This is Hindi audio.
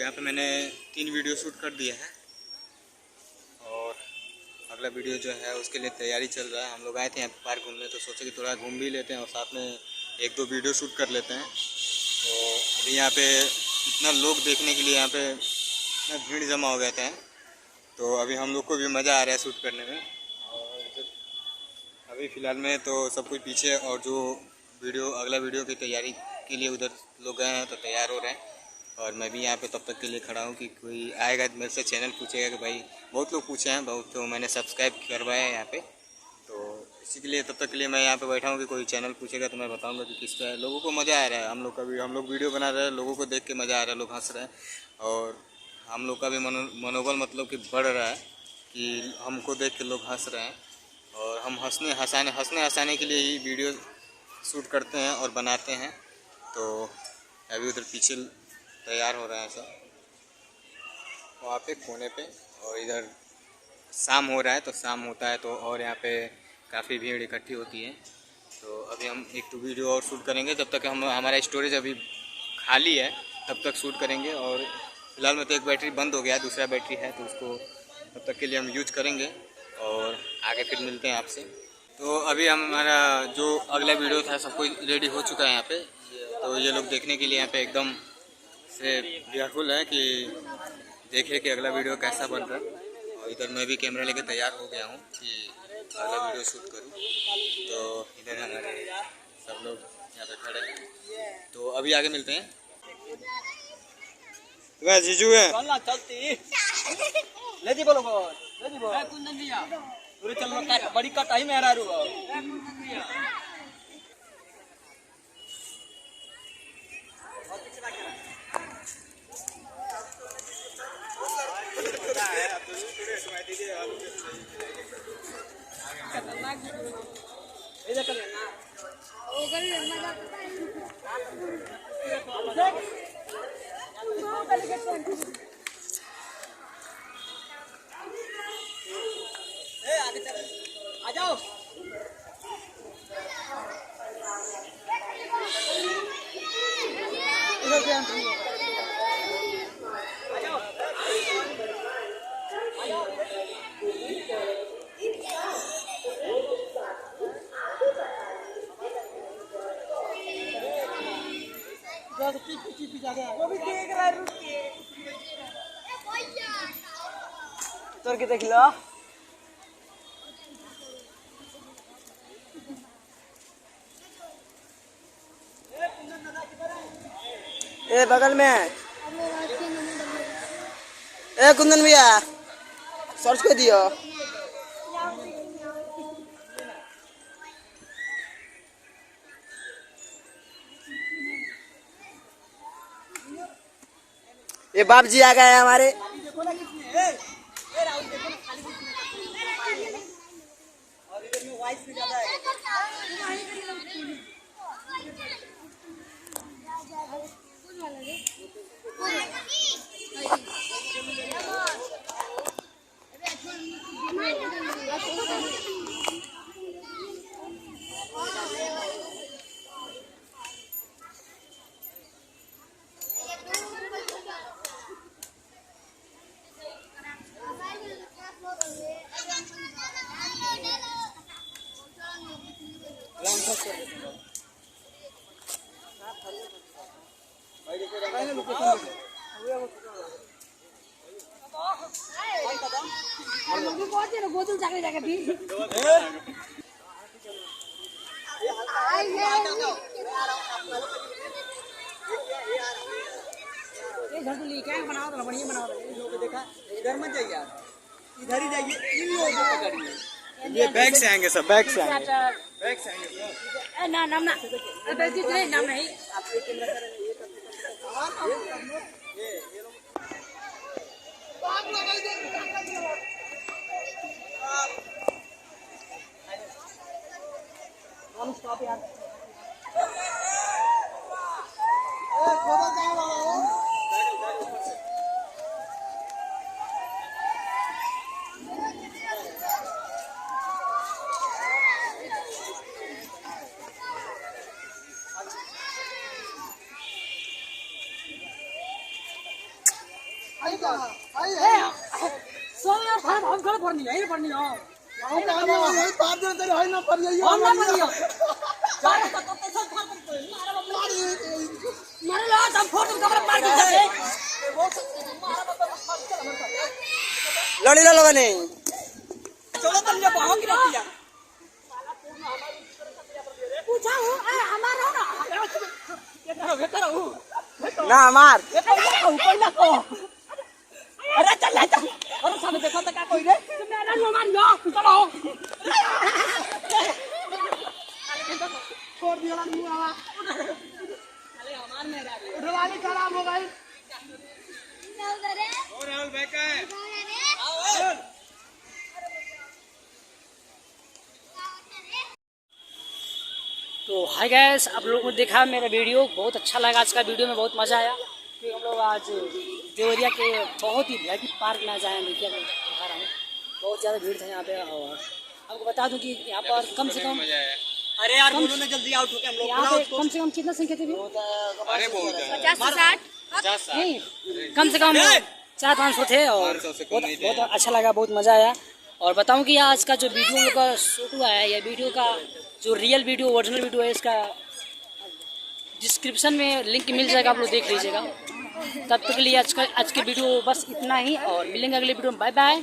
यहाँ पे मैंने 3 वीडियो शूट कर दिया है और अगला वीडियो जो है उसके लिए तैयारी चल रहा है। हम लोग आए थे यहाँ पे पार्क घूमने, तो सोचे कि थोड़ा घूम भी लेते हैं और साथ में 1-2 वीडियो शूट कर लेते हैं। तो अभी यहाँ पे इतना लोग देखने के लिए यहाँ पे इतना भीड़ जमा हो गए थे, तो अभी हम लोग को भी मज़ा आ रहा है शूट करने में। और अभी फ़िलहाल में तो सब कुछ पीछे, और जो अगला वीडियो की तैयारी के लिए उधर लोग गए हैं तो तैयार हो रहे हैं। और मैं भी यहाँ पे तब तक के लिए खड़ा हूँ कि कोई आएगा मेरे से चैनल पूछेगा कि भाई, बहुत लोग पूछे हैं, बहुत तो मैंने सब्सक्राइब करवाया है यहाँ पे, तो इसी के लिए तब तक के लिए मैं यहाँ पे बैठा हूँ कि कोई चैनल पूछेगा तो मैं बताऊँगा कि किस तरह लोगों को मज़ा आ रहा है। हम लोग वीडियो बना रहे हैं, लोगों को देख के मज़ा आ रहा है, लोग हंस रहे हैं और हम लोग का भी मनोबल मतलब कि बढ़ रहा है कि हमको देख के लोग हंस रहे हैं। और हम हंसने हंसाने के लिए ही वीडियो शूट करते हैं और बनाते हैं। तो अभी उधर पीछे तैयार हो रहा है सब वहाँ पे कोने पे, और इधर शाम हो रहा है, तो शाम होता है तो और यहाँ पे काफ़ी भीड़ इकट्ठी होती है। तो अभी हम 1-2 वीडियो और शूट करेंगे, जब तक हमारा स्टोरेज अभी खाली है तब तक शूट करेंगे। और फिलहाल में तो एक बैटरी बंद हो गया है, दूसरा बैटरी है, तो उसको तब तक के लिए हम यूज करेंगे और आगे फिर मिलते हैं आपसे। तो अभी हमारा जो अगला वीडियो था सब कुछ रेडी हो चुका है यहाँ पे, तो ये लोग देखने के लिए यहाँ पे एकदम से ब्यूटीफुल है कि देखें कि अगला वीडियो कैसा बन रहा है। और इधर मैं भी कैमरा लेके तैयार हो गया हूँ कि अगला वीडियो शूट करूँ। तो इधर हमारे सब लोग यहाँ पे खड़े हैं, तो अभी आगे मिलते हैं। वह जीजू है ले जी, बोलो कुंदन भैया पूरे चल रहा बड़ी कटाई में आ रहा आ जाओ। उतर के देख लो। ए बगल में ए कुंदन भैया सर्च कर दियो। ये बाप जी आ गए हैं हमारे। और इधर में वॉइस भी ज्यादा है। बनाओ बढ़िया बनाओ। देखा इधर मत जाइए, इधर ही जाइए, इन लोगों को पकड़िए। ये बैक से आएंगे सब, बैक से आएंगे। ना नाम ना नाम नहीं। हम स्टॉप यार। लड़ी ला लोग नहीं चलो तुम जो बाहों की रहती है पूछा हूं हमारा ना ये करो ना मार पहला को अरे चल चल और सामने देखो तो क्या कोई रे तुम ना लो मान लो चलो छोड़ दिया ना मुंह आवा अरे हमार में उठवानी खराब हो गई और राहुल भाई का है तो हाय गैस, आप लोगों ने देखा मेरा वीडियो, बहुत अच्छा लगा। आज का वीडियो में बहुत मज़ा आया कि हम लोग आज देवरिया के बहुत ही वीआईपी पार्क में जाए हैं। देखिए दिखा रहा हूँ, बहुत ज़्यादा भीड़ था यहाँ पे। और आपको बता दूँ कि यहाँ पर कम से कम अरे यार बोलो ना जल्दी आउट हो के हम लोग यहाँ पे कम से कम कितना संख्या थी? अरे बहुत 50 नहीं, कम से कम 400-500 थे। और बहुत अच्छा लगा, बहुत मज़ा आया। और बताऊँ कि आज का जो वीडियो का शूट हुआ है, या वीडियो का जो रियल वीडियो ओरिजिनल वीडियो है, इसका डिस्क्रिप्शन में लिंक मिल जाएगा, आप लोग देख लीजिएगा। तब तक के लिए आज के वीडियो बस इतना ही, और मिलेंगे अगले वीडियो में। Bye bye.